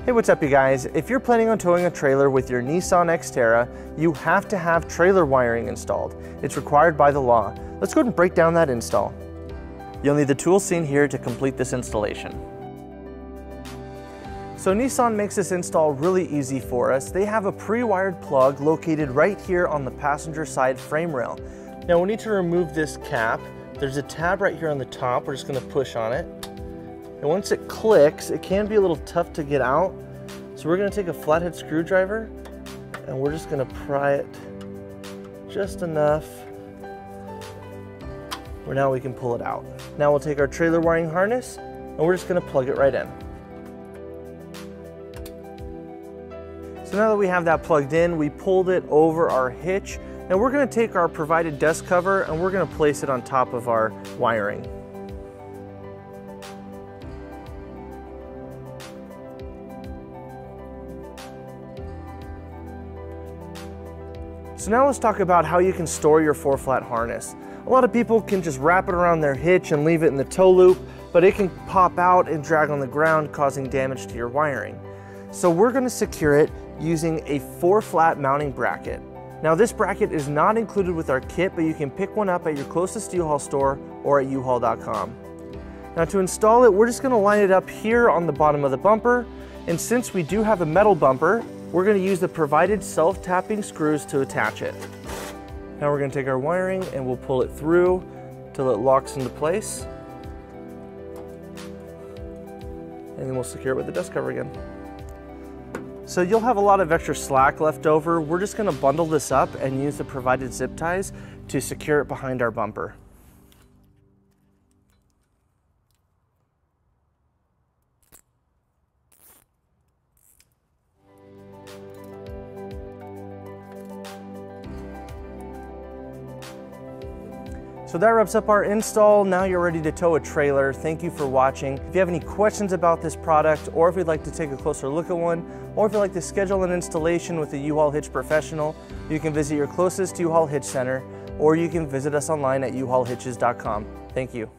Hey, what's up you guys? If you're planning on towing a trailer with your Nissan Xterra, you have to have trailer wiring installed. It's required by the law. Let's go ahead and break down that install. You'll need the tools seen here to complete this installation. So Nissan makes this install really easy for us. They have a pre-wired plug located right here on the passenger side frame rail. Now we need to remove this cap. There's a tab right here on the top. We're just going to push on it. And once it clicks, it can be a little tough to get out. So we're going to take a flathead screwdriver and we're just going to pry it just enough where now we can pull it out. Now we'll take our trailer wiring harness and we're just going to plug it right in. So now that we have that plugged in, we pulled it over our hitch and we're going to take our provided dust cover and we're going to place it on top of our wiring. So now let's talk about how you can store your 4-flat harness. A lot of people can just wrap it around their hitch and leave it in the tow loop, but it can pop out and drag on the ground, causing damage to your wiring. So we're going to secure it using a 4-flat mounting bracket. Now this bracket is not included with our kit, but you can pick one up at your closest U-Haul store or at uhaul.com. Now to install it, we're just going to line it up here on the bottom of the bumper, and since we do have a metal bumper, we're going to use the provided self-tapping screws to attach it. Now we're going to take our wiring and we'll pull it through till it locks into place. And then we'll secure it with the dust cover again. So you'll have a lot of extra slack left over. We're just going to bundle this up and use the provided zip ties to secure it behind our bumper. So that wraps up our install. Now you're ready to tow a trailer. Thank you for watching. If you have any questions about this product, or if you'd like to take a closer look at one, or if you'd like to schedule an installation with a U-Haul Hitch professional, you can visit your closest U-Haul Hitch center, or you can visit us online at uhaulhitches.com. Thank you.